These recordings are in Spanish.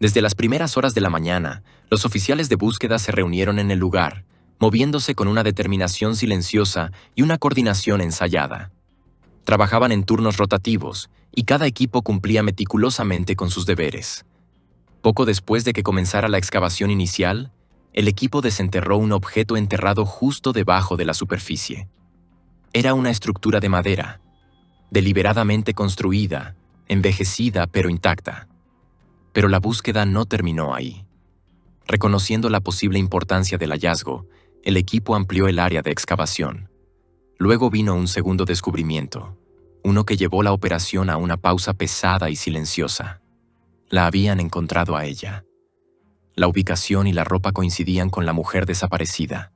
Desde las primeras horas de la mañana, los oficiales de búsqueda se reunieron en el lugar, moviéndose con una determinación silenciosa y una coordinación ensayada. Trabajaban en turnos rotativos, y cada equipo cumplía meticulosamente con sus deberes. Poco después de que comenzara la excavación inicial, el equipo desenterró un objeto enterrado justo debajo de la superficie. Era una estructura de madera, deliberadamente construida, envejecida pero intacta. Pero la búsqueda no terminó ahí. Reconociendo la posible importancia del hallazgo, el equipo amplió el área de excavación. Luego vino un segundo descubrimiento, uno que llevó la operación a una pausa pesada y silenciosa. La habían encontrado a ella. La ubicación y la ropa coincidían con la mujer desaparecida.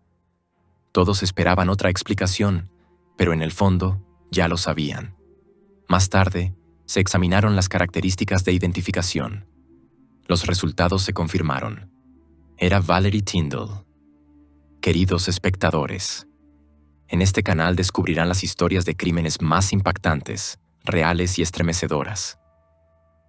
Todos esperaban otra explicación, pero en el fondo ya lo sabían. Más tarde, se examinaron las características de identificación. Los resultados se confirmaron. Era Valerie Tyndall. Queridos espectadores, en este canal descubrirán las historias de crímenes más impactantes, reales y estremecedoras.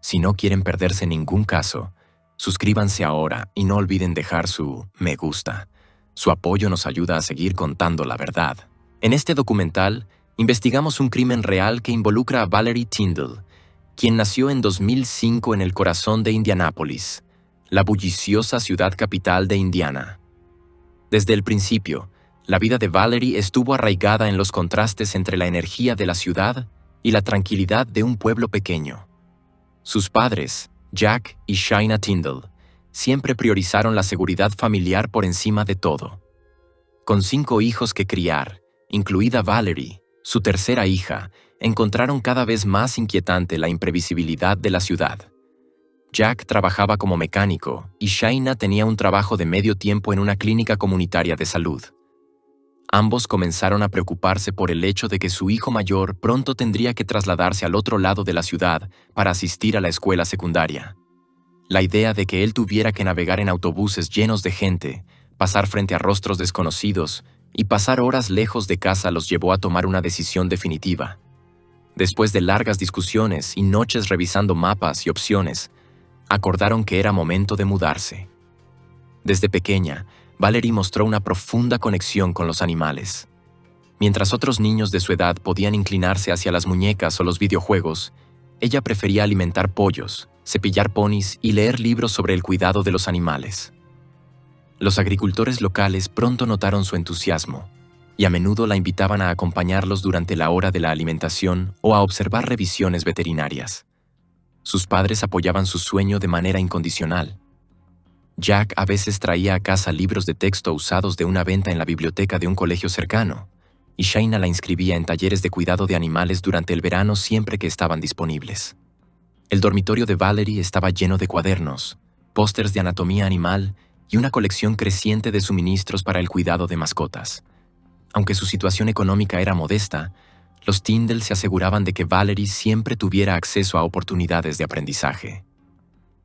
Si no quieren perderse ningún caso, suscríbanse ahora y no olviden dejar su me gusta. Su apoyo nos ayuda a seguir contando la verdad. En este documental, investigamos un crimen real que involucra a Valerie Tyndall, quien nació en 2005 en el corazón de Indianápolis, la bulliciosa ciudad capital de Indiana. Desde el principio, la vida de Valerie estuvo arraigada en los contrastes entre la energía de la ciudad y la tranquilidad de un pueblo pequeño. Sus padres, Jack y Shaina Tyndall, siempre priorizaron la seguridad familiar por encima de todo. Con 5 hijos que criar, incluida Valerie, su tercera hija, encontraron cada vez más inquietante la imprevisibilidad de la ciudad. Jack trabajaba como mecánico y Shaina tenía un trabajo de medio tiempo en una clínica comunitaria de salud. Ambos comenzaron a preocuparse por el hecho de que su hijo mayor pronto tendría que trasladarse al otro lado de la ciudad para asistir a la escuela secundaria. La idea de que él tuviera que navegar en autobuses llenos de gente, pasar frente a rostros desconocidos y pasar horas lejos de casa los llevó a tomar una decisión definitiva. Después de largas discusiones y noches revisando mapas y opciones, acordaron que era momento de mudarse. Desde pequeña, Valerie mostró una profunda conexión con los animales. Mientras otros niños de su edad podían inclinarse hacia las muñecas o los videojuegos, ella prefería alimentar pollos, cepillar ponis y leer libros sobre el cuidado de los animales. Los agricultores locales pronto notaron su entusiasmo y a menudo la invitaban a acompañarlos durante la hora de la alimentación o a observar revisiones veterinarias. Sus padres apoyaban su sueño de manera incondicional. Jack a veces traía a casa libros de texto usados de una venta en la biblioteca de un colegio cercano, y Shaina la inscribía en talleres de cuidado de animales durante el verano siempre que estaban disponibles. El dormitorio de Valerie estaba lleno de cuadernos, pósters de anatomía animal y una colección creciente de suministros para el cuidado de mascotas. Aunque su situación económica era modesta, los Tyndall se aseguraban de que Valerie siempre tuviera acceso a oportunidades de aprendizaje.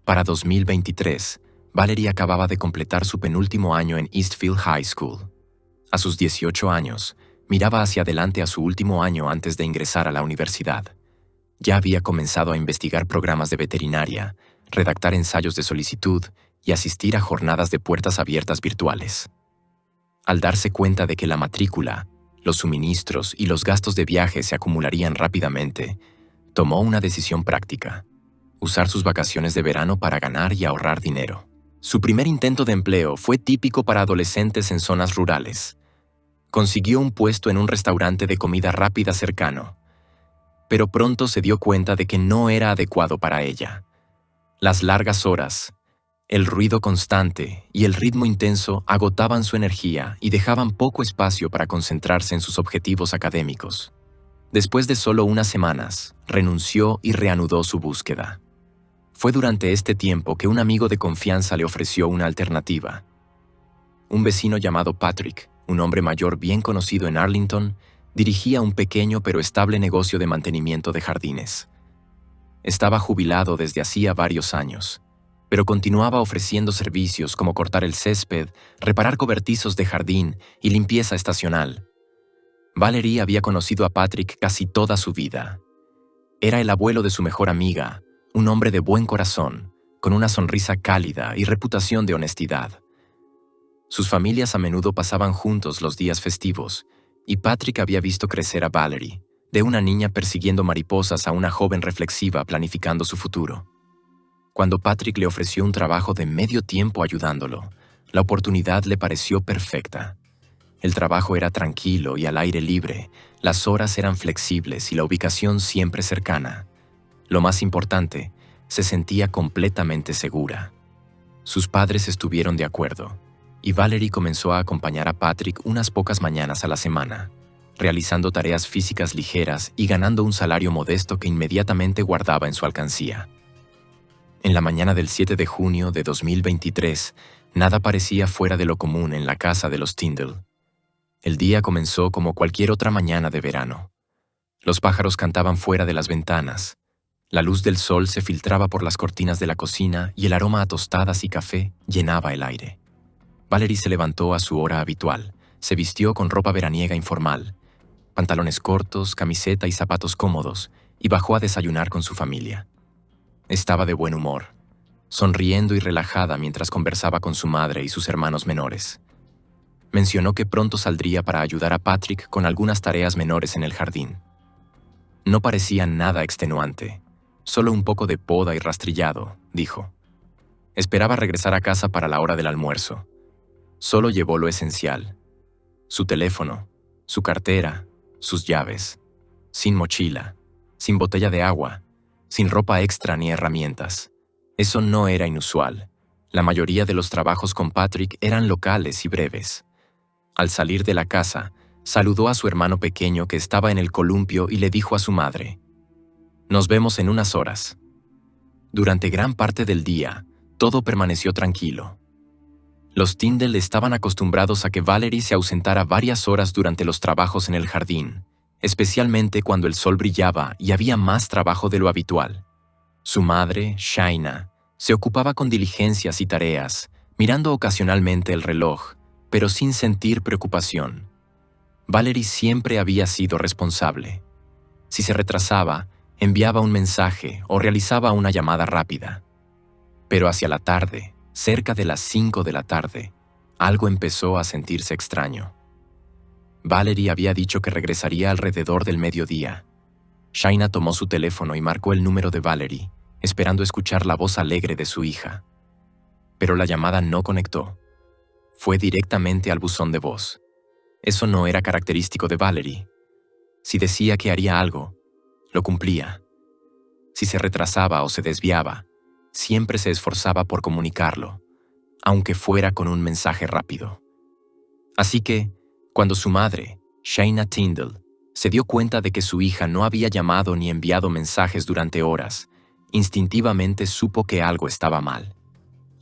Para 2023, Valerie acababa de completar su penúltimo año en Eastfield High School. A sus 18 años, miraba hacia adelante a su último año antes de ingresar a la universidad. Ya había comenzado a investigar programas de veterinaria, redactar ensayos de solicitud y asistir a jornadas de puertas abiertas virtuales. Al darse cuenta de que la matrícula, los suministros y los gastos de viaje se acumularían rápidamente, tomó una decisión práctica: usar sus vacaciones de verano para ganar y ahorrar dinero. Su primer intento de empleo fue típico para adolescentes en zonas rurales. Consiguió un puesto en un restaurante de comida rápida cercano, pero pronto se dio cuenta de que no era adecuado para ella. Las largas horas, el ruido constante y el ritmo intenso agotaban su energía y dejaban poco espacio para concentrarse en sus objetivos académicos. Después de solo unas semanas, renunció y reanudó su búsqueda. Fue durante este tiempo que un amigo de confianza le ofreció una alternativa. Un vecino llamado Patrick, un hombre mayor bien conocido en Arlington, dirigía un pequeño pero estable negocio de mantenimiento de jardines. Estaba jubilado desde hacía varios años, pero continuaba ofreciendo servicios como cortar el césped, reparar cobertizos de jardín y limpieza estacional. Valerie había conocido a Patrick casi toda su vida. Era el abuelo de su mejor amiga, un hombre de buen corazón, con una sonrisa cálida y reputación de honestidad. Sus familias a menudo pasaban juntos los días festivos, y Patrick había visto crecer a Valerie, de una niña persiguiendo mariposas a una joven reflexiva planificando su futuro. Cuando Patrick le ofreció un trabajo de medio tiempo ayudándolo, la oportunidad le pareció perfecta. El trabajo era tranquilo y al aire libre, las horas eran flexibles y la ubicación siempre cercana. Lo más importante, se sentía completamente segura. Sus padres estuvieron de acuerdo, y Valerie comenzó a acompañar a Patrick unas pocas mañanas a la semana, realizando tareas físicas ligeras y ganando un salario modesto que inmediatamente guardaba en su alcancía. En la mañana del 7 de junio de 2023, nada parecía fuera de lo común en la casa de los Tyndall. El día comenzó como cualquier otra mañana de verano. Los pájaros cantaban fuera de las ventanas. La luz del sol se filtraba por las cortinas de la cocina y el aroma a tostadas y café llenaba el aire. Valerie se levantó a su hora habitual, se vistió con ropa veraniega informal, pantalones cortos, camiseta y zapatos cómodos, y bajó a desayunar con su familia. Estaba de buen humor, sonriendo y relajada mientras conversaba con su madre y sus hermanos menores. Mencionó que pronto saldría para ayudar a Patrick con algunas tareas menores en el jardín. No parecía nada extenuante, solo un poco de poda y rastrillado, dijo. Esperaba regresar a casa para la hora del almuerzo. Solo llevó lo esencial: su teléfono, su cartera, sus llaves. Sin mochila, sin botella de agua, sin ropa extra ni herramientas. Eso no era inusual. La mayoría de los trabajos con Patrick eran locales y breves. Al salir de la casa, saludó a su hermano pequeño que estaba en el columpio y le dijo a su madre: «Nos vemos en unas horas». Durante gran parte del día, todo permaneció tranquilo. Los Tyndall estaban acostumbrados a que Valerie se ausentara varias horas durante los trabajos en el jardín, especialmente cuando el sol brillaba y había más trabajo de lo habitual. Su madre, Shaina, se ocupaba con diligencias y tareas, mirando ocasionalmente el reloj, pero sin sentir preocupación. Valerie siempre había sido responsable. Si se retrasaba, enviaba un mensaje o realizaba una llamada rápida. Pero hacia la tarde, cerca de las 5 de la tarde, algo empezó a sentirse extraño. Valerie había dicho que regresaría alrededor del mediodía. Shaina tomó su teléfono y marcó el número de Valerie, esperando escuchar la voz alegre de su hija. Pero la llamada no conectó. Fue directamente al buzón de voz. Eso no era característico de Valerie. Si decía que haría algo, lo cumplía. Si se retrasaba o se desviaba, siempre se esforzaba por comunicarlo, aunque fuera con un mensaje rápido. Así que, cuando su madre, Shaina Tyndall, se dio cuenta de que su hija no había llamado ni enviado mensajes durante horas, instintivamente supo que algo estaba mal.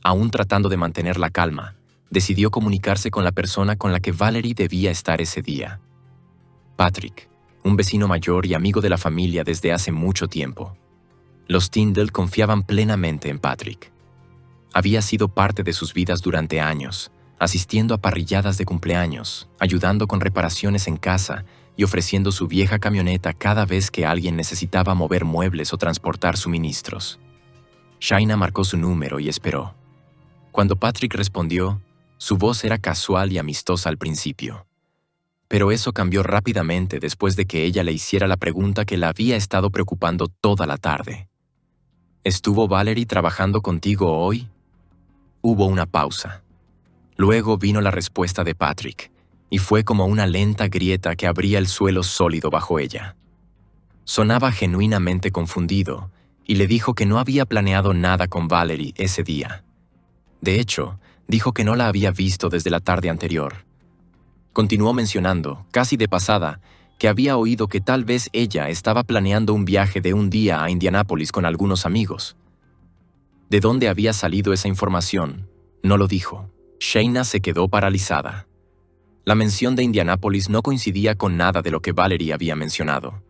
Aún tratando de mantener la calma, decidió comunicarse con la persona con la que Valerie debía estar ese día. Patrick, un vecino mayor y amigo de la familia desde hace mucho tiempo. Los Tyndall confiaban plenamente en Patrick. Había sido parte de sus vidas durante años, asistiendo a parrilladas de cumpleaños, ayudando con reparaciones en casa y ofreciendo su vieja camioneta cada vez que alguien necesitaba mover muebles o transportar suministros. Shaina marcó su número y esperó. Cuando Patrick respondió, su voz era casual y amistosa al principio. Pero eso cambió rápidamente después de que ella le hiciera la pregunta que la había estado preocupando toda la tarde. ¿Estuvo Valerie trabajando contigo hoy? Hubo una pausa. Luego vino la respuesta de Patrick, y fue como una lenta grieta que abría el suelo sólido bajo ella. Sonaba genuinamente confundido, y le dijo que no había planeado nada con Valerie ese día. De hecho, dijo que no la había visto desde la tarde anterior. Continuó mencionando, casi de pasada, que había oído que tal vez ella estaba planeando un viaje de un día a Indianápolis con algunos amigos. ¿De dónde había salido esa información? No lo dijo. Shaina se quedó paralizada. La mención de Indianápolis no coincidía con nada de lo que Valerie había mencionado.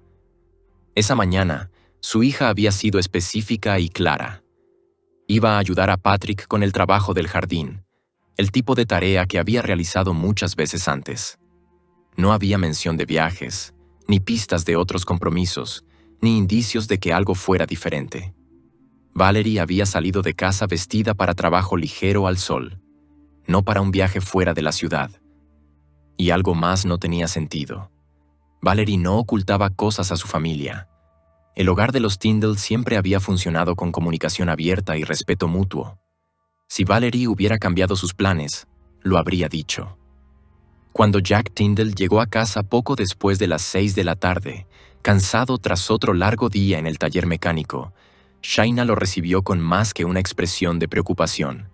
Esa mañana, su hija había sido específica y clara. Iba a ayudar a Patrick con el trabajo del jardín, el tipo de tarea que había realizado muchas veces antes. No había mención de viajes, ni pistas de otros compromisos, ni indicios de que algo fuera diferente. Valerie había salido de casa vestida para trabajo ligero al sol, no para un viaje fuera de la ciudad. Y algo más no tenía sentido. Valerie no ocultaba cosas a su familia. El hogar de los Tyndall siempre había funcionado con comunicación abierta y respeto mutuo. Si Valerie hubiera cambiado sus planes, lo habría dicho. Cuando Jack Tyndall llegó a casa poco después de las 6 de la tarde, cansado tras otro largo día en el taller mecánico, Shaina lo recibió con más que una expresión de preocupación.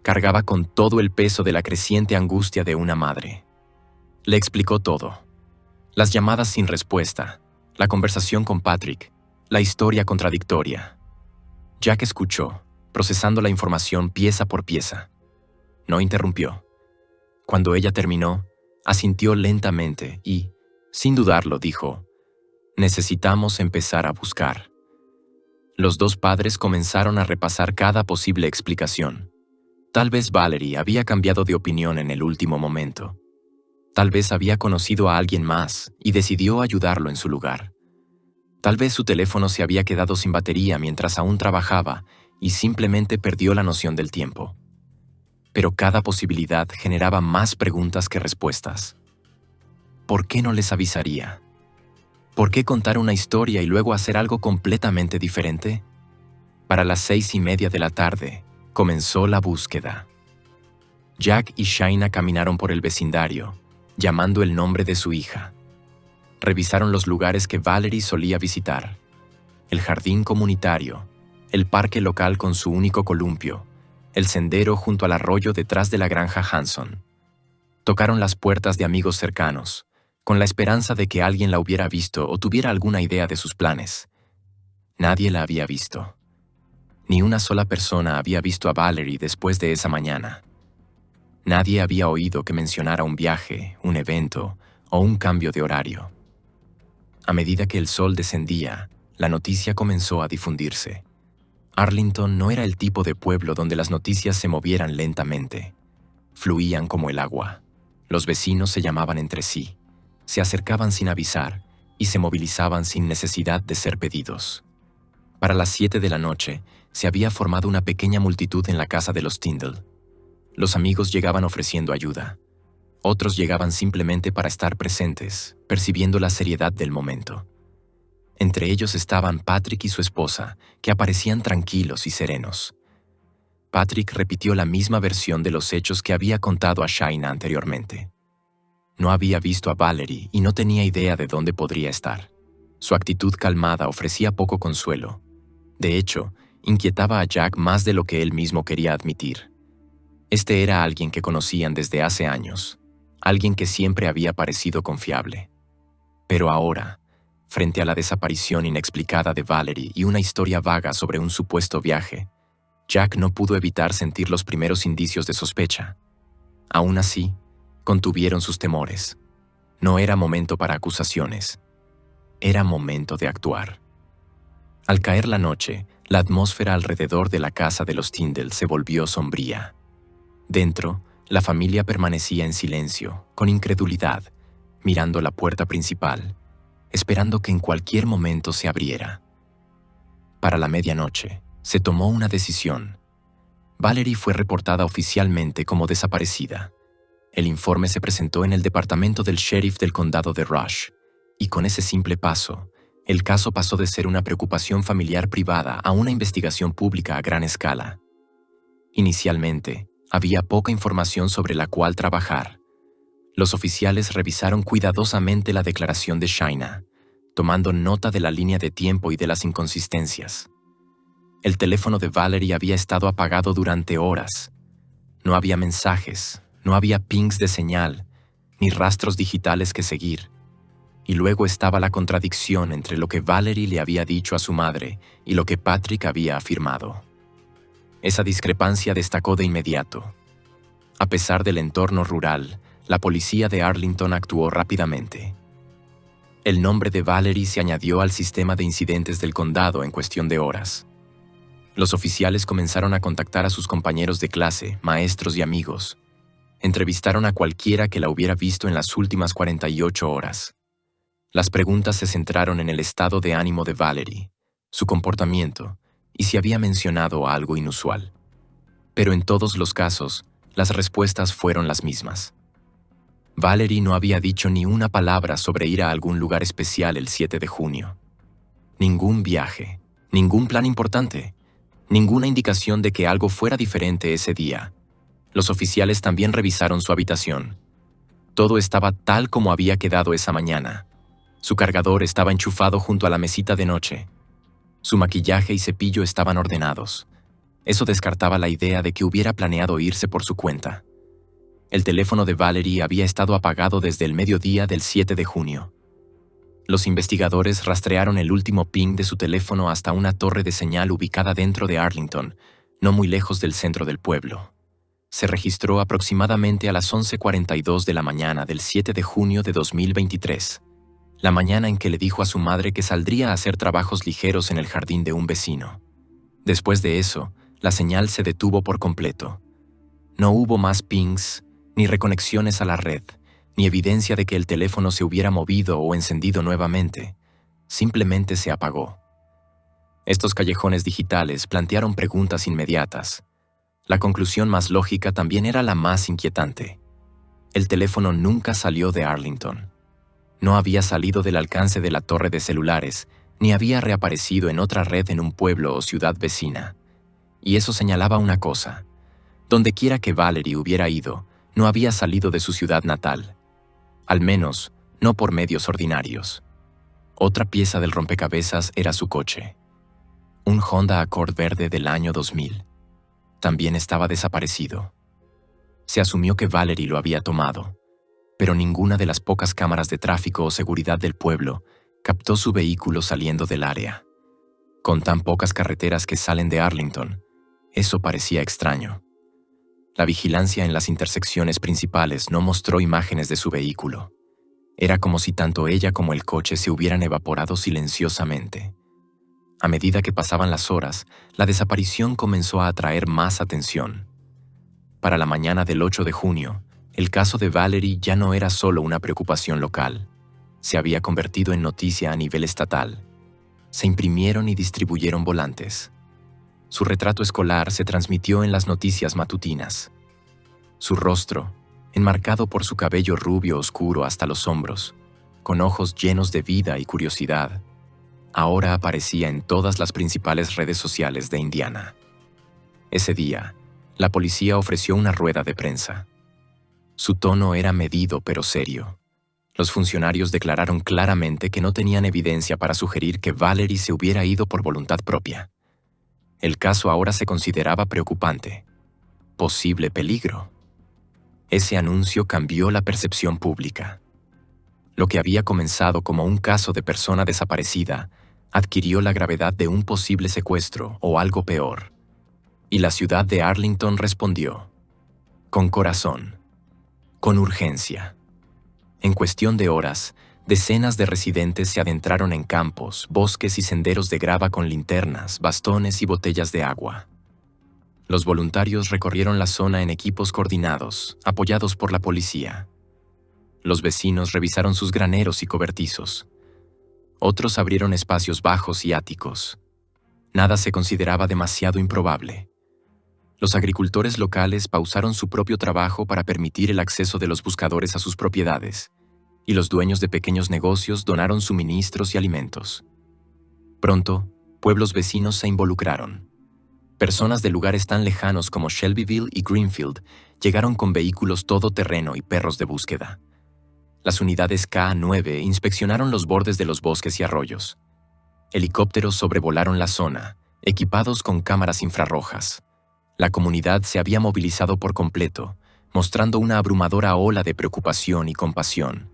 Cargaba con todo el peso de la creciente angustia de una madre. Le explicó todo. Las llamadas sin respuesta, la conversación con Patrick, la historia contradictoria. Jack escuchó, procesando la información pieza por pieza. No interrumpió. Cuando ella terminó, asintió lentamente y, sin dudarlo, dijo: «Necesitamos empezar a buscar». Los dos padres comenzaron a repasar cada posible explicación. Tal vez Valerie había cambiado de opinión en el último momento. Tal vez había conocido a alguien más y decidió ayudarlo en su lugar. Tal vez su teléfono se había quedado sin batería mientras aún trabajaba y simplemente perdió la noción del tiempo. Pero cada posibilidad generaba más preguntas que respuestas. ¿Por qué no les avisaría? ¿Por qué contar una historia y luego hacer algo completamente diferente? Para las 6:30 de la tarde, comenzó la búsqueda. Jack y Shaina caminaron por el vecindario, llamando el nombre de su hija. Revisaron los lugares que Valerie solía visitar: el jardín comunitario, el parque local con su único columpio, el sendero junto al arroyo detrás de la granja Hanson. Tocaron las puertas de amigos cercanos, con la esperanza de que alguien la hubiera visto o tuviera alguna idea de sus planes. Nadie la había visto. Ni una sola persona había visto a Valerie después de esa mañana. Nadie había oído que mencionara un viaje, un evento o un cambio de horario. A medida que el sol descendía, la noticia comenzó a difundirse. Arlington no era el tipo de pueblo donde las noticias se movieran lentamente. Fluían como el agua. Los vecinos se llamaban entre sí, se acercaban sin avisar y se movilizaban sin necesidad de ser pedidos. Para las 7 de la noche, se había formado una pequeña multitud en la casa de los Tyndall. Los amigos llegaban ofreciendo ayuda. Otros llegaban simplemente para estar presentes, percibiendo la seriedad del momento. Entre ellos estaban Patrick y su esposa, que aparecían tranquilos y serenos. Patrick repitió la misma versión de los hechos que había contado a Shaina anteriormente. No había visto a Valerie y no tenía idea de dónde podría estar. Su actitud calmada ofrecía poco consuelo. De hecho, inquietaba a Jack más de lo que él mismo quería admitir. Este era alguien que conocían desde hace años, alguien que siempre había parecido confiable. Pero ahora, frente a la desaparición inexplicada de Valerie y una historia vaga sobre un supuesto viaje, Jack no pudo evitar sentir los primeros indicios de sospecha. Aún así, contuvieron sus temores. No era momento para acusaciones. Era momento de actuar. Al caer la noche, la atmósfera alrededor de la casa de los Tyndall se volvió sombría. Dentro, la familia permanecía en silencio, con incredulidad, mirando la puerta principal, esperando que en cualquier momento se abriera. Para la medianoche, se tomó una decisión. Valerie fue reportada oficialmente como desaparecida. El informe se presentó en el departamento del sheriff del condado de Rush, y con ese simple paso, el caso pasó de ser una preocupación familiar privada a una investigación pública a gran escala. Inicialmente, había poca información sobre la cual trabajar. Los oficiales revisaron cuidadosamente la declaración de Shaina, tomando nota de la línea de tiempo y de las inconsistencias. El teléfono de Valerie había estado apagado durante horas. No había mensajes, no había pings de señal, ni rastros digitales que seguir. Y luego estaba la contradicción entre lo que Valerie le había dicho a su madre y lo que Patrick había afirmado. Esa discrepancia destacó de inmediato. A pesar del entorno rural, la policía de Arlington actuó rápidamente. El nombre de Valerie se añadió al sistema de incidentes del condado en cuestión de horas. Los oficiales comenzaron a contactar a sus compañeros de clase, maestros y amigos. Entrevistaron a cualquiera que la hubiera visto en las últimas 48 horas. Las preguntas se centraron en el estado de ánimo de Valerie, su comportamiento y si había mencionado algo inusual. Pero en todos los casos, las respuestas fueron las mismas. Valerie no había dicho ni una palabra sobre ir a algún lugar especial el 7 de junio. Ningún viaje, ningún plan importante, ninguna indicación de que algo fuera diferente ese día. Los oficiales también revisaron su habitación. Todo estaba tal como había quedado esa mañana. Su cargador estaba enchufado junto a la mesita de noche. Su maquillaje y cepillo estaban ordenados. Eso descartaba la idea de que hubiera planeado irse por su cuenta. El teléfono de Valerie había estado apagado desde el mediodía del 7 de junio. Los investigadores rastrearon el último ping de su teléfono hasta una torre de señal ubicada dentro de Arlington, no muy lejos del centro del pueblo. Se registró aproximadamente a las 11:42 de la mañana del 7 de junio de 2023, la mañana en que le dijo a su madre que saldría a hacer trabajos ligeros en el jardín de un vecino. Después de eso, la señal se detuvo por completo. No hubo más pings, ni reconexiones a la red, ni evidencia de que el teléfono se hubiera movido o encendido nuevamente. Simplemente se apagó. Estos callejones digitales plantearon preguntas inmediatas. La conclusión más lógica también era la más inquietante. El teléfono nunca salió de Arlington. No había salido del alcance de la torre de celulares, ni había reaparecido en otra red en un pueblo o ciudad vecina. Y eso señalaba una cosa. Dondequiera que Valerie hubiera ido, no había salido de su ciudad natal. Al menos, no por medios ordinarios. Otra pieza del rompecabezas era su coche. Un Honda Accord verde del año 2000. También estaba desaparecido. Se asumió que Valerie lo había tomado, pero ninguna de las pocas cámaras de tráfico o seguridad del pueblo captó su vehículo saliendo del área. Con tan pocas carreteras que salen de Arlington, eso parecía extraño. La vigilancia en las intersecciones principales no mostró imágenes de su vehículo. Era como si tanto ella como el coche se hubieran evaporado silenciosamente. A medida que pasaban las horas, la desaparición comenzó a atraer más atención. Para la mañana del 8 de junio, el caso de Valerie ya no era solo una preocupación local. Se había convertido en noticia a nivel estatal. Se imprimieron y distribuyeron volantes. Su retrato escolar se transmitió en las noticias matutinas. Su rostro, enmarcado por su cabello rubio oscuro hasta los hombros, con ojos llenos de vida y curiosidad, ahora aparecía en todas las principales redes sociales de Indiana. Ese día, la policía ofreció una rueda de prensa. Su tono era medido pero serio. Los funcionarios declararon claramente que no tenían evidencia para sugerir que Valerie se hubiera ido por voluntad propia. El caso ahora se consideraba preocupante. Posible peligro. Ese anuncio cambió la percepción pública. Lo que había comenzado como un caso de persona desaparecida adquirió la gravedad de un posible secuestro o algo peor. Y la ciudad de Arlington respondió. Con corazón. Con urgencia. En cuestión de horas, decenas de residentes se adentraron en campos, bosques y senderos de grava con linternas, bastones y botellas de agua. Los voluntarios recorrieron la zona en equipos coordinados, apoyados por la policía. Los vecinos revisaron sus graneros y cobertizos. Otros abrieron espacios bajos y áticos. Nada se consideraba demasiado improbable. Los agricultores locales pausaron su propio trabajo para permitir el acceso de los buscadores a sus propiedades, y los dueños de pequeños negocios donaron suministros y alimentos. Pronto, pueblos vecinos se involucraron. Personas de lugares tan lejanos como Shelbyville y Greenfield llegaron con vehículos todoterreno y perros de búsqueda. Las unidades K-9 inspeccionaron los bordes de los bosques y arroyos. Helicópteros sobrevolaron la zona, equipados con cámaras infrarrojas. La comunidad se había movilizado por completo, mostrando una abrumadora ola de preocupación y compasión.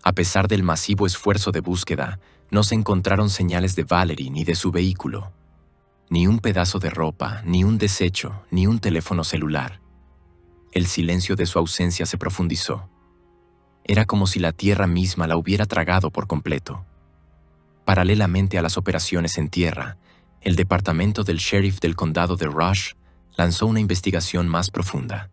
A pesar del masivo esfuerzo de búsqueda, no se encontraron señales de Valerie ni de su vehículo. Ni un pedazo de ropa, ni un desecho, ni un teléfono celular. El silencio de su ausencia se profundizó. Era como si la tierra misma la hubiera tragado por completo. Paralelamente a las operaciones en tierra, el departamento del sheriff del condado de Rush lanzó una investigación más profunda.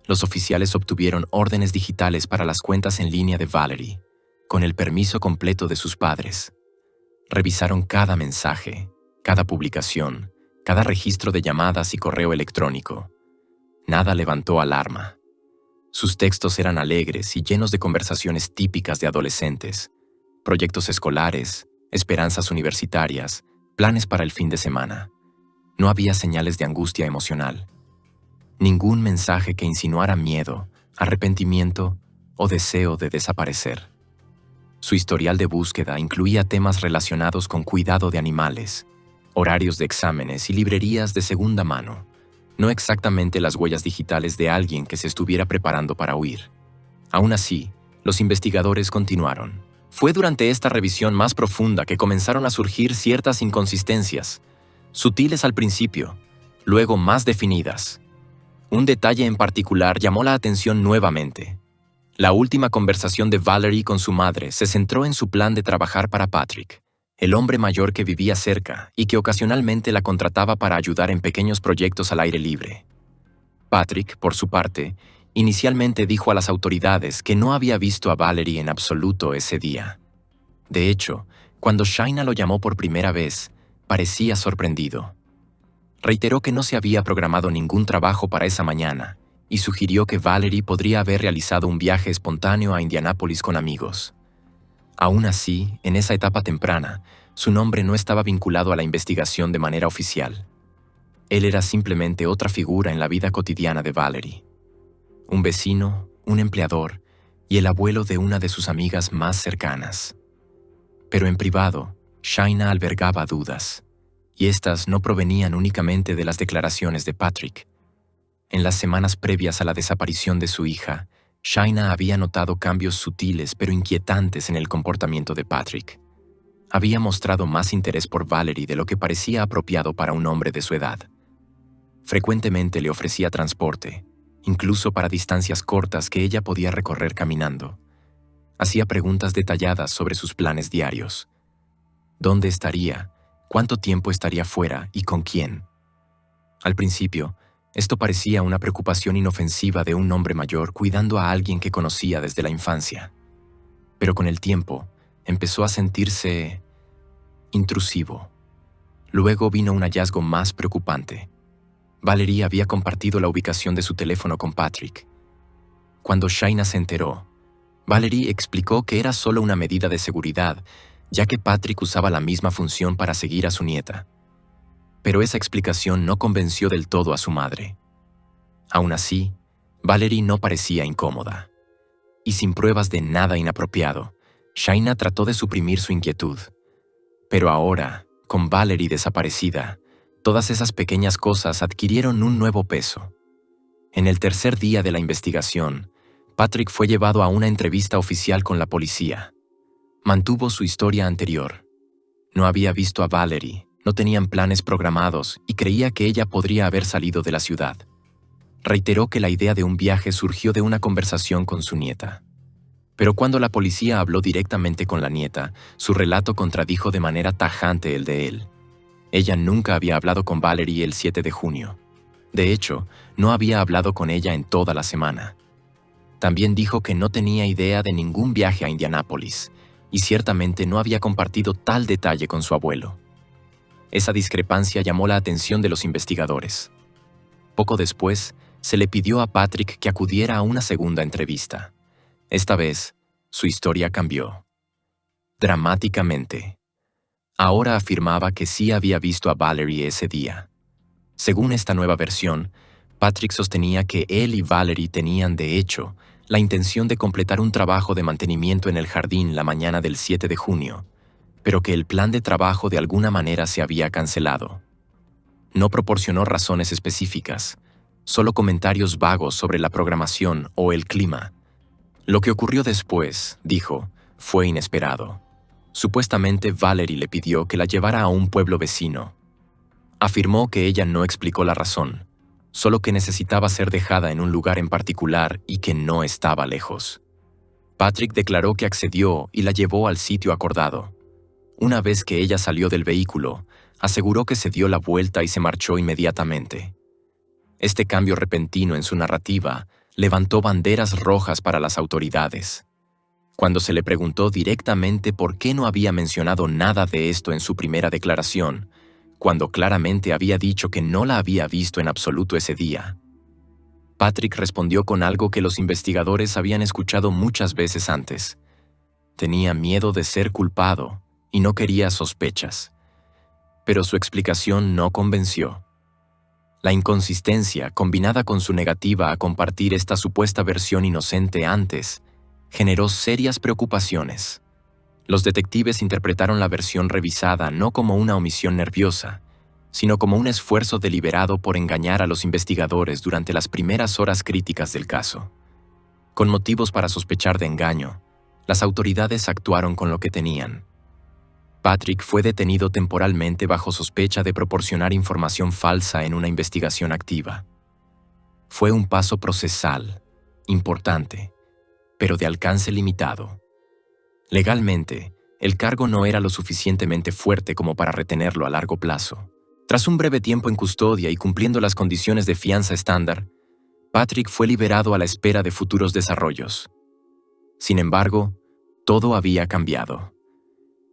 Los oficiales obtuvieron órdenes digitales para las cuentas en línea de Valerie, con el permiso completo de sus padres. Revisaron cada mensaje, cada publicación, cada registro de llamadas y correo electrónico. Nada levantó alarma. Sus textos eran alegres y llenos de conversaciones típicas de adolescentes, proyectos escolares, esperanzas universitarias, planes para el fin de semana. No había señales de angustia emocional. Ningún mensaje que insinuara miedo, arrepentimiento o deseo de desaparecer. Su historial de búsqueda incluía temas relacionados con cuidado de animales, horarios de exámenes y librerías de segunda mano, no exactamente las huellas digitales de alguien que se estuviera preparando para huir. Aún así, los investigadores continuaron. Fue durante esta revisión más profunda que comenzaron a surgir ciertas inconsistencias, sutiles al principio, luego más definidas. Un detalle en particular llamó la atención nuevamente. La última conversación de Valerie con su madre se centró en su plan de trabajar para Patrick, el hombre mayor que vivía cerca y que ocasionalmente la contrataba para ayudar en pequeños proyectos al aire libre. Patrick, por su parte, inicialmente dijo a las autoridades que no había visto a Valerie en absoluto ese día. De hecho, cuando Shaina lo llamó por primera vez, parecía sorprendido. Reiteró que no se había programado ningún trabajo para esa mañana y sugirió que Valerie podría haber realizado un viaje espontáneo a Indianápolis con amigos. Aún así, en esa etapa temprana, su nombre no estaba vinculado a la investigación de manera oficial. Él era simplemente otra figura en la vida cotidiana de Valerie. Un vecino, un empleador y el abuelo de una de sus amigas más cercanas. Pero en privado, Shaina albergaba dudas, y estas no provenían únicamente de las declaraciones de Patrick. En las semanas previas a la desaparición de su hija, Shaina había notado cambios sutiles pero inquietantes en el comportamiento de Patrick. Había mostrado más interés por Valerie de lo que parecía apropiado para un hombre de su edad. Frecuentemente le ofrecía transporte, incluso para distancias cortas que ella podía recorrer caminando. Hacía preguntas detalladas sobre sus planes diarios. ¿Dónde estaría? ¿Cuánto tiempo estaría fuera y con quién? Al principio, esto parecía una preocupación inofensiva de un hombre mayor cuidando a alguien que conocía desde la infancia. Pero con el tiempo, empezó a sentirse intrusivo. Luego vino un hallazgo más preocupante. Valerie había compartido la ubicación de su teléfono con Patrick. Cuando Shaina se enteró, Valerie explicó que era solo una medida de seguridad, ya que Patrick usaba la misma función para seguir a su nieta. Pero esa explicación no convenció del todo a su madre. Aún así, Valerie no parecía incómoda. Y sin pruebas de nada inapropiado, Shaina trató de suprimir su inquietud. Pero ahora, con Valerie desaparecida, todas esas pequeñas cosas adquirieron un nuevo peso. En el tercer día de la investigación, Patrick fue llevado a una entrevista oficial con la policía. Mantuvo su historia anterior. No había visto a Valerie, no tenían planes programados y creía que ella podría haber salido de la ciudad. Reiteró que la idea de un viaje surgió de una conversación con su nieta. Pero cuando la policía habló directamente con la nieta, su relato contradijo de manera tajante el de él. Ella nunca había hablado con Valerie el 7 de junio. De hecho, no había hablado con ella en toda la semana. También dijo que no tenía idea de ningún viaje a Indianápolis, y ciertamente no había compartido tal detalle con su abuelo. Esa discrepancia llamó la atención de los investigadores. Poco después, se le pidió a Patrick que acudiera a una segunda entrevista. Esta vez, su historia cambió. Dramáticamente. Ahora afirmaba que sí había visto a Valerie ese día. Según esta nueva versión, Patrick sostenía que él y Valerie tenían, de hecho, la intención de completar un trabajo de mantenimiento en el jardín la mañana del 7 de junio, pero que el plan de trabajo de alguna manera se había cancelado. No proporcionó razones específicas, solo comentarios vagos sobre la programación o el clima. Lo que ocurrió después, dijo, fue inesperado. Supuestamente Valerie le pidió que la llevara a un pueblo vecino. Afirmó que ella no explicó la razón, solo que necesitaba ser dejada en un lugar en particular y que no estaba lejos. Patrick declaró que accedió y la llevó al sitio acordado. Una vez que ella salió del vehículo, aseguró que se dio la vuelta y se marchó inmediatamente. Este cambio repentino en su narrativa levantó banderas rojas para las autoridades. Cuando se le preguntó directamente por qué no había mencionado nada de esto en su primera declaración, cuando claramente había dicho que no la había visto en absoluto ese día. Patrick respondió con algo que los investigadores habían escuchado muchas veces antes. Tenía miedo de ser culpado y no quería sospechas. Pero su explicación no convenció. La inconsistencia, combinada con su negativa a compartir esta supuesta versión inocente antes, generó serias preocupaciones. Los detectives interpretaron la versión revisada no como una omisión nerviosa, sino como un esfuerzo deliberado por engañar a los investigadores durante las primeras horas críticas del caso. Con motivos para sospechar de engaño, las autoridades actuaron con lo que tenían. Patrick fue detenido temporalmente bajo sospecha de proporcionar información falsa en una investigación activa. Fue un paso procesal, importante, pero de alcance limitado. Legalmente, el cargo no era lo suficientemente fuerte como para retenerlo a largo plazo. Tras un breve tiempo en custodia y cumpliendo las condiciones de fianza estándar, Patrick fue liberado a la espera de futuros desarrollos. Sin embargo, todo había cambiado.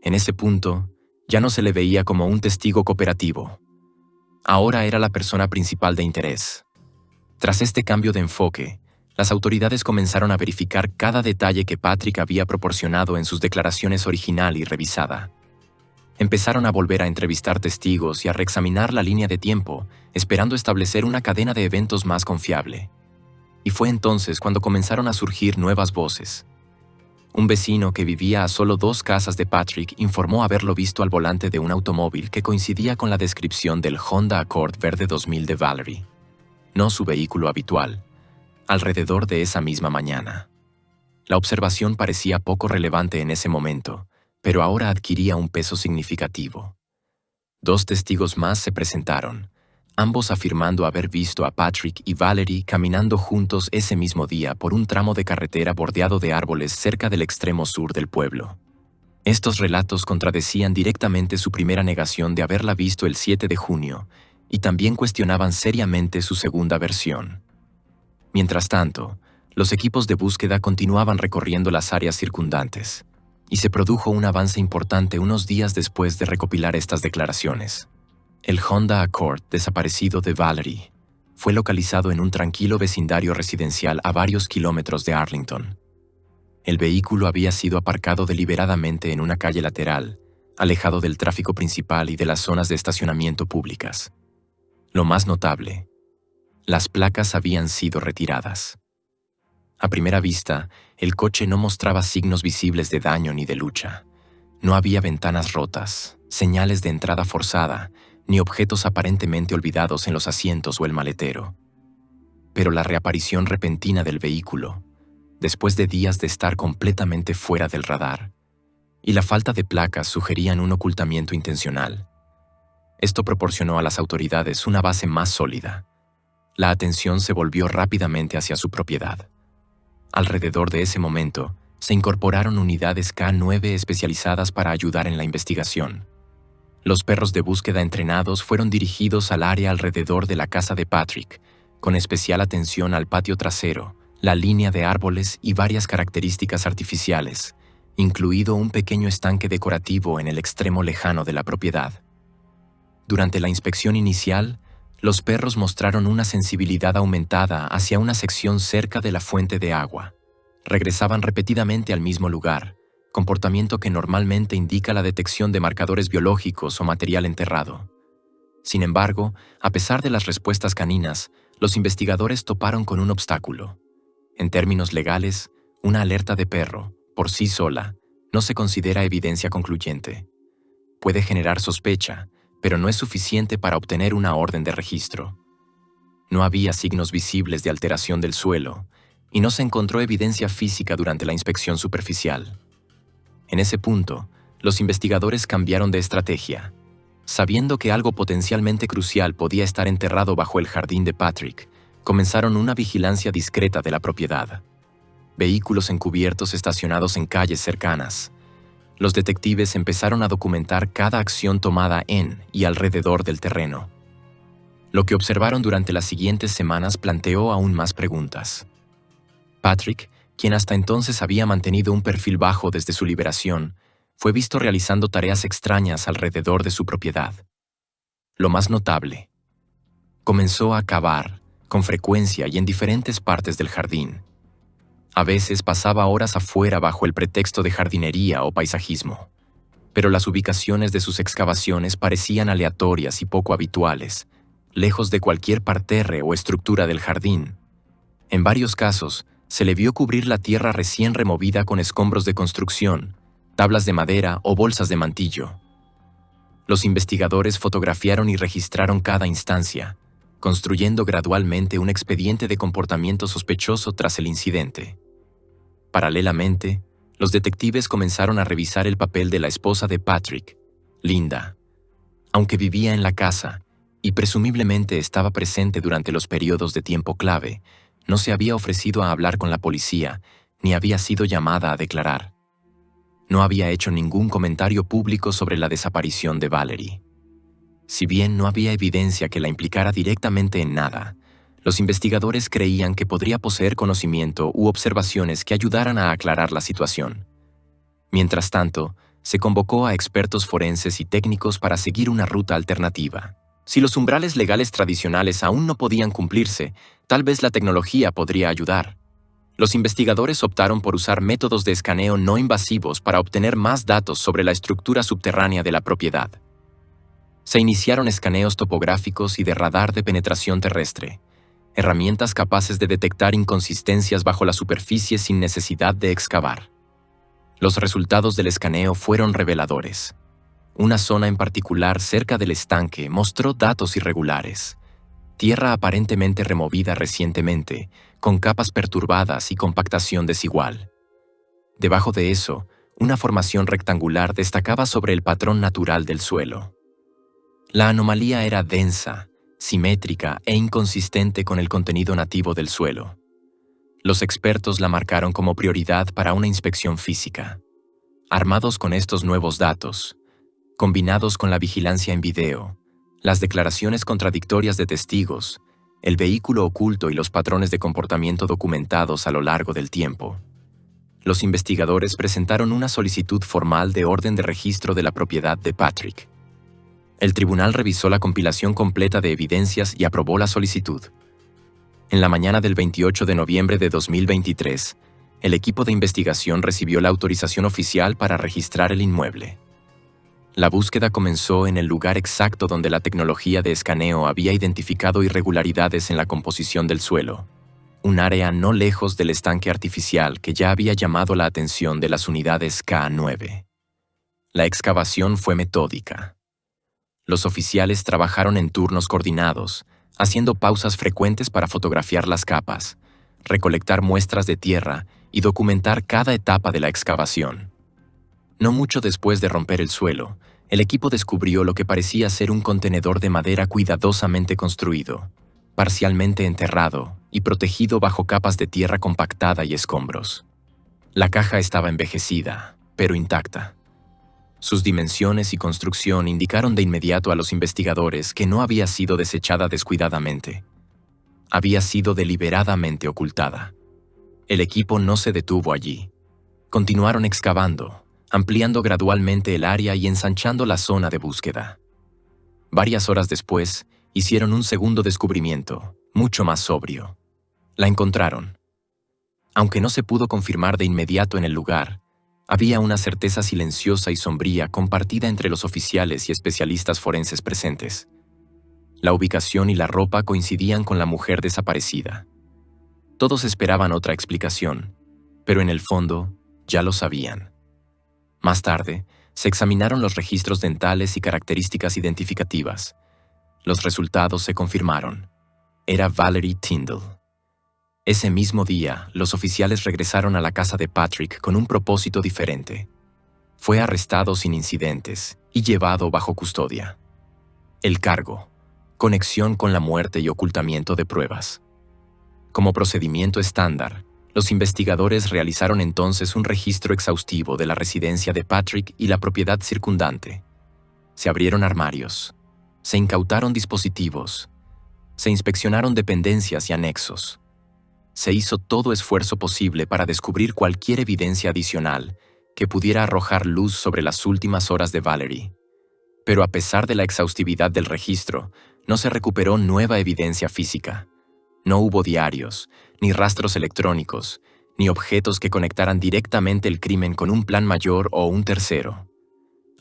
En ese punto, ya no se le veía como un testigo cooperativo. Ahora era la persona principal de interés. Tras este cambio de enfoque, las autoridades comenzaron a verificar cada detalle que Patrick había proporcionado en sus declaraciones original y revisada. Empezaron a volver a entrevistar testigos y a reexaminar la línea de tiempo, esperando establecer una cadena de eventos más confiable. Y fue entonces cuando comenzaron a surgir nuevas voces. Un vecino que vivía a solo 2 casas de Patrick informó haberlo visto al volante de un automóvil que coincidía con la descripción del Honda Accord verde 2000 de Valerie, no su vehículo habitual, alrededor de esa misma mañana. La observación parecía poco relevante en ese momento, pero ahora adquiría un peso significativo. 2 testigos más se presentaron, ambos afirmando haber visto a Patrick y Valerie caminando juntos ese mismo día por un tramo de carretera bordeado de árboles cerca del extremo sur del pueblo. Estos relatos contradecían directamente su primera negación de haberla visto el 7 de junio y también cuestionaban seriamente su segunda versión. Mientras tanto, los equipos de búsqueda continuaban recorriendo las áreas circundantes, y se produjo un avance importante unos días después de recopilar estas declaraciones. El Honda Accord desaparecido de Valerie fue localizado en un tranquilo vecindario residencial a varios kilómetros de Arlington. El vehículo había sido aparcado deliberadamente en una calle lateral, alejado del tráfico principal y de las zonas de estacionamiento públicas. Lo más notable, las placas habían sido retiradas. A primera vista, el coche no mostraba signos visibles de daño ni de lucha. No había ventanas rotas, señales de entrada forzada, ni objetos aparentemente olvidados en los asientos o el maletero. Pero la reaparición repentina del vehículo, después de días de estar completamente fuera del radar, y la falta de placas sugerían un ocultamiento intencional. Esto proporcionó a las autoridades una base más sólida. La atención se volvió rápidamente hacia su propiedad. Alrededor de ese momento, se incorporaron unidades K9 especializadas para ayudar en la investigación. Los perros de búsqueda entrenados fueron dirigidos al área alrededor de la casa de Patrick, con especial atención al patio trasero, la línea de árboles y varias características artificiales, incluido un pequeño estanque decorativo en el extremo lejano de la propiedad. Durante la inspección inicial, los perros mostraron una sensibilidad aumentada hacia una sección cerca de la fuente de agua. Regresaban repetidamente al mismo lugar, comportamiento que normalmente indica la detección de marcadores biológicos o material enterrado. Sin embargo, a pesar de las respuestas caninas, los investigadores toparon con un obstáculo. En términos legales, una alerta de perro, por sí sola, no se considera evidencia concluyente. Puede generar sospecha, pero no es suficiente para obtener una orden de registro. No había signos visibles de alteración del suelo, y no se encontró evidencia física durante la inspección superficial. En ese punto, los investigadores cambiaron de estrategia. Sabiendo que algo potencialmente crucial podía estar enterrado bajo el jardín de Patrick, comenzaron una vigilancia discreta de la propiedad. Vehículos encubiertos estacionados en calles cercanas. Los detectives empezaron a documentar cada acción tomada en y alrededor del terreno. Lo que observaron durante las siguientes semanas planteó aún más preguntas. Patrick, quien hasta entonces había mantenido un perfil bajo desde su liberación, fue visto realizando tareas extrañas alrededor de su propiedad. Lo más notable, comenzó a cavar, con frecuencia y en diferentes partes del jardín. A veces pasaba horas afuera bajo el pretexto de jardinería o paisajismo, pero las ubicaciones de sus excavaciones parecían aleatorias y poco habituales, lejos de cualquier parterre o estructura del jardín. En varios casos, se le vio cubrir la tierra recién removida con escombros de construcción, tablas de madera o bolsas de mantillo. Los investigadores fotografiaron y registraron cada instancia, construyendo gradualmente un expediente de comportamiento sospechoso tras el incidente. Paralelamente, los detectives comenzaron a revisar el papel de la esposa de Patrick, Linda. Aunque vivía en la casa y presumiblemente estaba presente durante los periodos de tiempo clave, no se había ofrecido a hablar con la policía ni había sido llamada a declarar. No había hecho ningún comentario público sobre la desaparición de Valerie. Si bien no había evidencia que la implicara directamente en nada, los investigadores creían que podría poseer conocimiento u observaciones que ayudaran a aclarar la situación. Mientras tanto, se convocó a expertos forenses y técnicos para seguir una ruta alternativa. Si los umbrales legales tradicionales aún no podían cumplirse, tal vez la tecnología podría ayudar. Los investigadores optaron por usar métodos de escaneo no invasivos para obtener más datos sobre la estructura subterránea de la propiedad. Se iniciaron escaneos topográficos y de radar de penetración terrestre, herramientas capaces de detectar inconsistencias bajo la superficie sin necesidad de excavar. Los resultados del escaneo fueron reveladores. Una zona en particular cerca del estanque mostró datos irregulares. Tierra aparentemente removida recientemente, con capas perturbadas y compactación desigual. Debajo de eso, una formación rectangular destacaba sobre el patrón natural del suelo. La anomalía era densa, simétrica e inconsistente con el contenido nativo del suelo. Los expertos la marcaron como prioridad para una inspección física. Armados con estos nuevos datos, combinados con la vigilancia en video, las declaraciones contradictorias de testigos, el vehículo oculto y los patrones de comportamiento documentados a lo largo del tiempo, los investigadores presentaron una solicitud formal de orden de registro de la propiedad de Patrick. El tribunal revisó la compilación completa de evidencias y aprobó la solicitud. En la mañana del 28 de noviembre de 2023, el equipo de investigación recibió la autorización oficial para registrar el inmueble. La búsqueda comenzó en el lugar exacto donde la tecnología de escaneo había identificado irregularidades en la composición del suelo, un área no lejos del estanque artificial que ya había llamado la atención de las unidades K9. La excavación fue metódica. Los oficiales trabajaron en turnos coordinados, haciendo pausas frecuentes para fotografiar las capas, recolectar muestras de tierra y documentar cada etapa de la excavación. No mucho después de romper el suelo, el equipo descubrió lo que parecía ser un contenedor de madera cuidadosamente construido, parcialmente enterrado y protegido bajo capas de tierra compactada y escombros. La caja estaba envejecida, pero intacta. Sus dimensiones y construcción indicaron de inmediato a los investigadores que no había sido desechada descuidadamente. Había sido deliberadamente ocultada. El equipo no se detuvo allí. Continuaron excavando, ampliando gradualmente el área y ensanchando la zona de búsqueda. Varias horas después, hicieron un segundo descubrimiento, mucho más sobrio. La encontraron. Aunque no se pudo confirmar de inmediato en el lugar, había una certeza silenciosa y sombría compartida entre los oficiales y especialistas forenses presentes. La ubicación y la ropa coincidían con la mujer desaparecida. Todos esperaban otra explicación, pero en el fondo ya lo sabían. Más tarde, se examinaron los registros dentales y características identificativas. Los resultados se confirmaron. Era Valerie Tyndall. Ese mismo día, los oficiales regresaron a la casa de Patrick con un propósito diferente. Fue arrestado sin incidentes y llevado bajo custodia. El cargo: conexión con la muerte y ocultamiento de pruebas. Como procedimiento estándar, los investigadores realizaron entonces un registro exhaustivo de la residencia de Patrick y la propiedad circundante. Se abrieron armarios, se incautaron dispositivos, se inspeccionaron dependencias y anexos. Se hizo todo esfuerzo posible para descubrir cualquier evidencia adicional que pudiera arrojar luz sobre las últimas horas de Valerie. Pero a pesar de la exhaustividad del registro, no se recuperó nueva evidencia física. No hubo diarios, ni rastros electrónicos, ni objetos que conectaran directamente el crimen con un plan mayor o un tercero.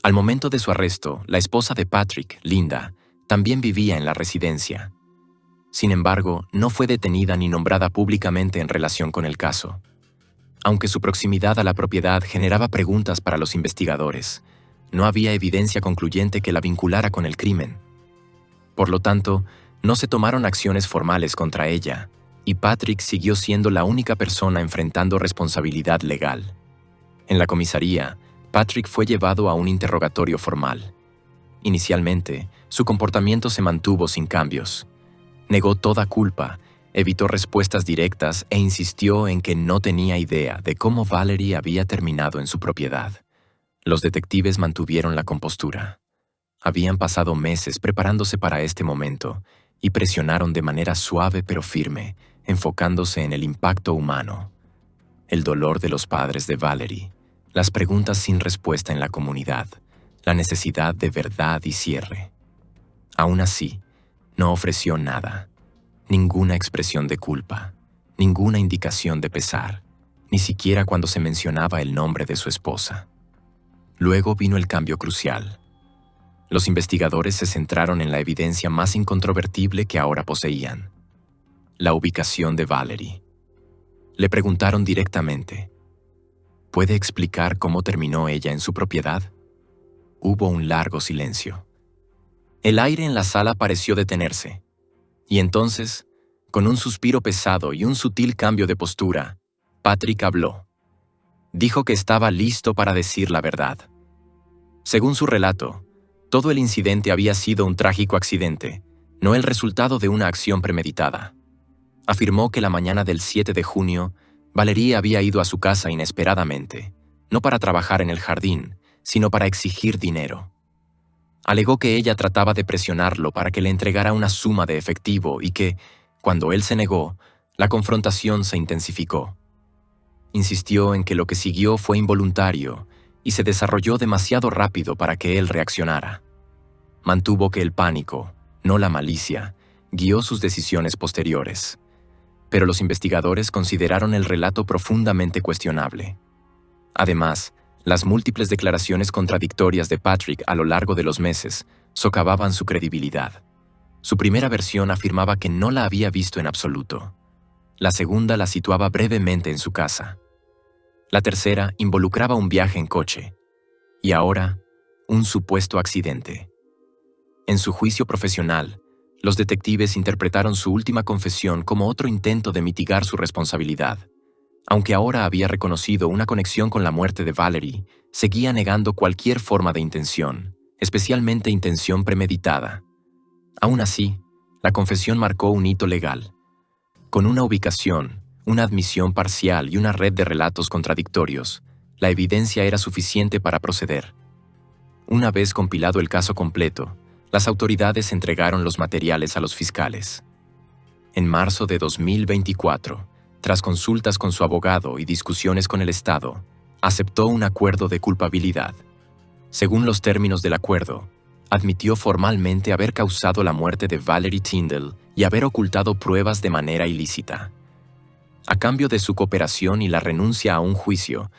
Al momento de su arresto, la esposa de Patrick, Linda, también vivía en la residencia. Sin embargo, no fue detenida ni nombrada públicamente en relación con el caso. Aunque su proximidad a la propiedad generaba preguntas para los investigadores, no había evidencia concluyente que la vinculara con el crimen. Por lo tanto, no se tomaron acciones formales contra ella, y Patrick siguió siendo la única persona enfrentando responsabilidad legal. En la comisaría, Patrick fue llevado a un interrogatorio formal. Inicialmente, su comportamiento se mantuvo sin cambios. Negó toda culpa, evitó respuestas directas e insistió en que no tenía idea de cómo Valerie había terminado en su propiedad. Los detectives mantuvieron la compostura. Habían pasado meses preparándose para este momento y presionaron de manera suave pero firme, enfocándose en el impacto humano. El dolor de los padres de Valerie, las preguntas sin respuesta en la comunidad, la necesidad de verdad y cierre. Aún así, no ofreció nada, ninguna expresión de culpa, ninguna indicación de pesar, ni siquiera cuando se mencionaba el nombre de su esposa. Luego vino el cambio crucial. Los investigadores se centraron en la evidencia más incontrovertible que ahora poseían: la ubicación de Valerie. Le preguntaron directamente: ¿puede explicar cómo terminó ella en su propiedad? Hubo un largo silencio. El aire en la sala pareció detenerse. Y entonces, con un suspiro pesado y un sutil cambio de postura, Patrick habló. Dijo que estaba listo para decir la verdad. Según su relato, todo el incidente había sido un trágico accidente, no el resultado de una acción premeditada. Afirmó que la mañana del 7 de junio, Valerie había ido a su casa inesperadamente, no para trabajar en el jardín, sino para exigir dinero. Alegó que ella trataba de presionarlo para que le entregara una suma de efectivo y que, cuando él se negó, la confrontación se intensificó. Insistió en que lo que siguió fue involuntario y se desarrolló demasiado rápido para que él reaccionara. Mantuvo que el pánico, no la malicia, guió sus decisiones posteriores. Pero los investigadores consideraron el relato profundamente cuestionable. Además, las múltiples declaraciones contradictorias de Patrick a lo largo de los meses socavaban su credibilidad. Su primera versión afirmaba que no la había visto en absoluto. La segunda la situaba brevemente en su casa. La tercera involucraba un viaje en coche. Y ahora, un supuesto accidente. En su juicio profesional, los detectives interpretaron su última confesión como otro intento de mitigar su responsabilidad. Aunque ahora había reconocido una conexión con la muerte de Valerie, seguía negando cualquier forma de intención, especialmente intención premeditada. Aún así, la confesión marcó un hito legal. Con una ubicación, una admisión parcial y una red de relatos contradictorios, la evidencia era suficiente para proceder. Una vez compilado el caso completo, las autoridades entregaron los materiales a los fiscales. En marzo de 2024, tras consultas con su abogado y discusiones con el Estado, aceptó un acuerdo de culpabilidad. Según los términos del acuerdo, admitió formalmente haber causado la muerte de Valerie Tyndall y haber ocultado pruebas de manera ilícita. A cambio de su cooperación y la renuncia a un juicio,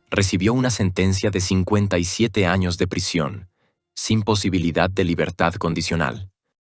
recibió una sentencia de 57 años de prisión, sin posibilidad de libertad condicional.